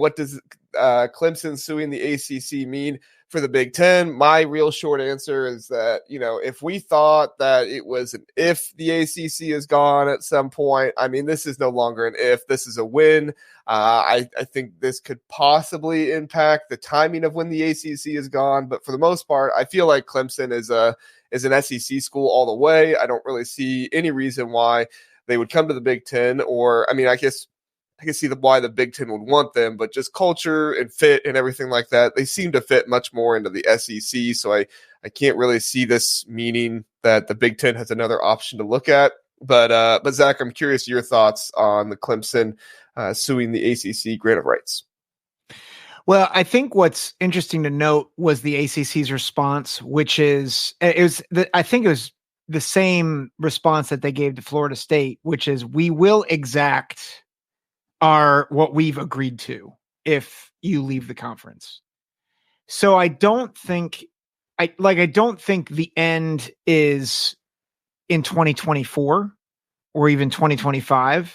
what does Clemson suing the ACC mean for the Big Ten? My real short answer is that, if we thought that it was an if the ACC is gone at some point, I mean, this is no longer an if, this is a when. I think this could possibly impact the timing of when the ACC is gone. But for the most part, I feel like Clemson is an SEC school all the way. I don't really see any reason why they would come to the Big Ten, or, I mean, I guess I can see why the Big Ten would want them, but just culture and fit and everything like that, they seem to fit much more into the SEC. So I can't really see this meaning that the Big Ten has another option to look at. But Zach, I'm curious your thoughts on the Clemson suing the ACC grant of rights. Well, I think what's interesting to note was the ACC's response, which is I think it was the same response that they gave to Florida State, which is we will exact what we've agreed to if you leave the conference. So I don't think the end is in 2024 or even 2025.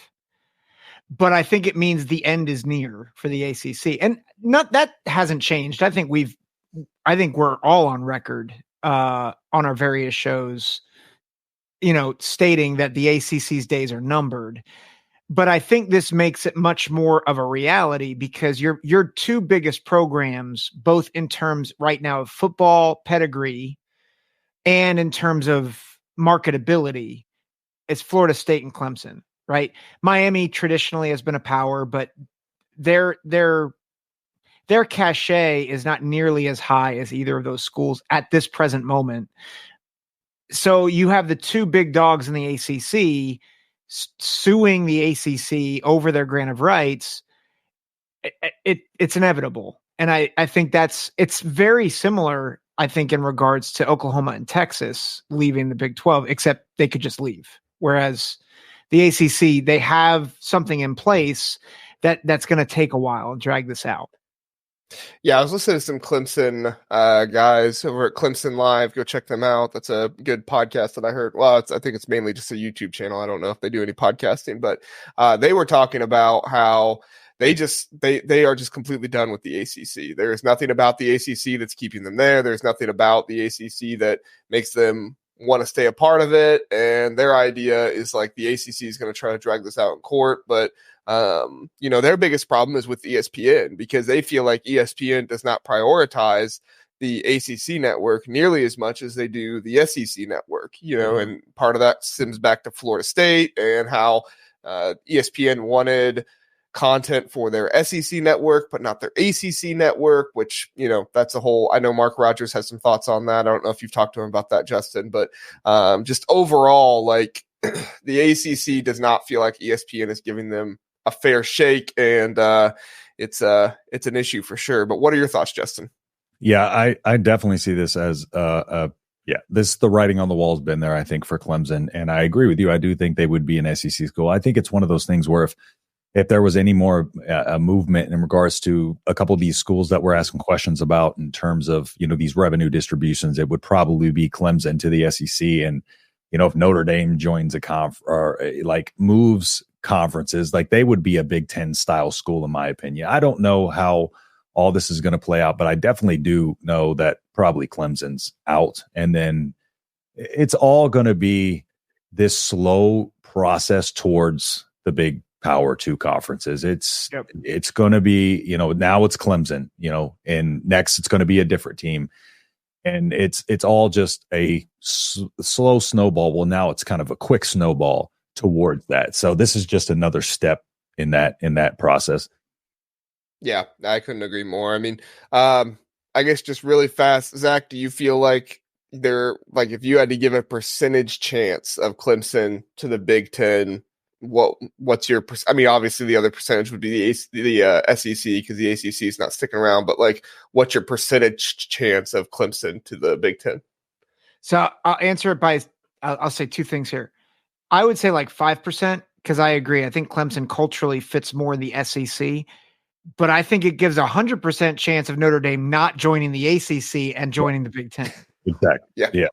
But I think it means the end is near for the ACC, and that hasn't changed. I think we're all on record on our various shows, stating that the ACC's days are numbered. But I think this makes it much more of a reality because your two biggest programs, both in terms right now of football pedigree and in terms of marketability, is Florida State and Clemson. Right. Miami traditionally has been a power, but their cachet is not nearly as high as either of those schools at this present moment. So you have the two big dogs in the ACC suing the ACC over their grant of rights. It's inevitable. And I think it's very similar, I think, in regards to Oklahoma and Texas leaving the Big 12, except they could just leave. Whereas the ACC, they have something in place that's going to take a while and drag this out. Yeah, I was listening to some Clemson guys over at Clemson Live. Go check them out. That's a good podcast that I heard. Well, I think it's mainly just a YouTube channel. I don't know if they do any podcasting, but they were talking about how they are just completely done with the ACC. There is nothing about the ACC that's keeping them there. There's nothing about the ACC that makes them want to stay a part of it. And their idea is like the ACC is going to try to drag this out in court. But, their biggest problem is with ESPN because they feel like ESPN does not prioritize the ACC network nearly as much as they do the SEC network, and part of that stems back to Florida State and how ESPN wanted content for their SEC network, but not their ACC network, which, that's a whole, I know Mark Rogers has some thoughts on that. I don't know if you've talked to him about that, Justin, but just overall, like the ACC does not feel like ESPN is giving them a fair shake, and it's an issue for sure. But what are your thoughts, Justin? Yeah, I definitely see this as the writing on the wall has been there, I think, for Clemson. And I agree with you. I do think they would be an SEC school. I think it's one of those things where if there was any more movement in regards to a couple of these schools that we're asking questions about in terms of, these revenue distributions, it would probably be Clemson to the SEC. And, if Notre Dame joins moves conferences, like they would be a Big Ten style school, in my opinion. I don't know how all this is going to play out, but I definitely do know that probably Clemson's out. And then it's all going to be this slow process towards the big Power 2 conferences. It's going to be, now it's Clemson, and next it's going to be a different team. And it's all just a slow snowball. Well, now it's kind of a quick snowball towards that. So this is just another step in that process. Yeah, I couldn't agree more. I mean, I guess just really fast, Zach, do you feel like if you had to give a percentage chance of Clemson to the Big Ten, what's your, I mean, obviously the other percentage would be the SEC because the ACC is not sticking around, but what's your percentage chance of Clemson to the Big Ten? So I'll answer it I'll say two things here. I would say 5% because I agree. I think Clemson culturally fits more in the SEC, but I think it gives 100% chance of Notre Dame not joining the ACC and joining the Big Ten. Exactly. Yeah.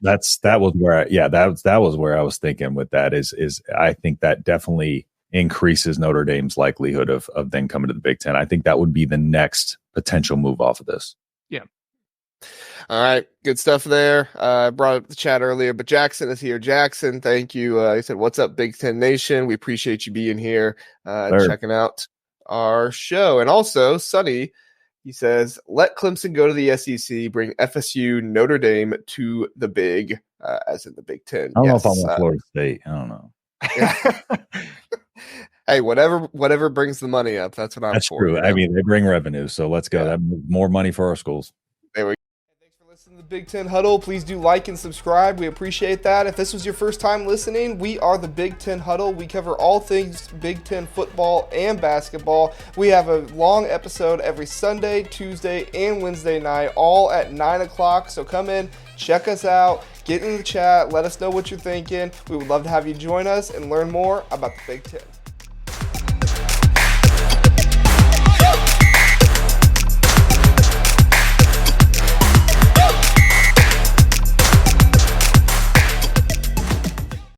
That was where I was thinking with that is I think that definitely increases Notre Dame's likelihood of then coming to the Big Ten. I think that would be the next potential move off of this. Yeah. All right. Good stuff there. I brought up the chat earlier, but Jackson is here. Jackson, thank you. He said, "What's up, Big Ten Nation? We appreciate you being here, checking out our show." And also, Sonny, he says, "Let Clemson go to the SEC, bring FSU, Notre Dame to the Big, as in the Big Ten." I don't know if I want Florida State. I don't know. Yeah. Hey, whatever brings the money up, that's what I'm That's for. true. You know? I mean, they bring revenue, so let's go. Yeah. That means more money for our schools. There we go. Thanks for listening to the Big Ten Huddle. Please do like and subscribe. We appreciate that. If this was your first time listening, we are the Big Ten Huddle. We cover all things Big Ten football and basketball. We have a long episode every Sunday, Tuesday, and Wednesday night, all at 9 o'clock. So come in, check us out, get in the chat, let us know what you're thinking. We would love to have you join us and learn more about the Big Ten.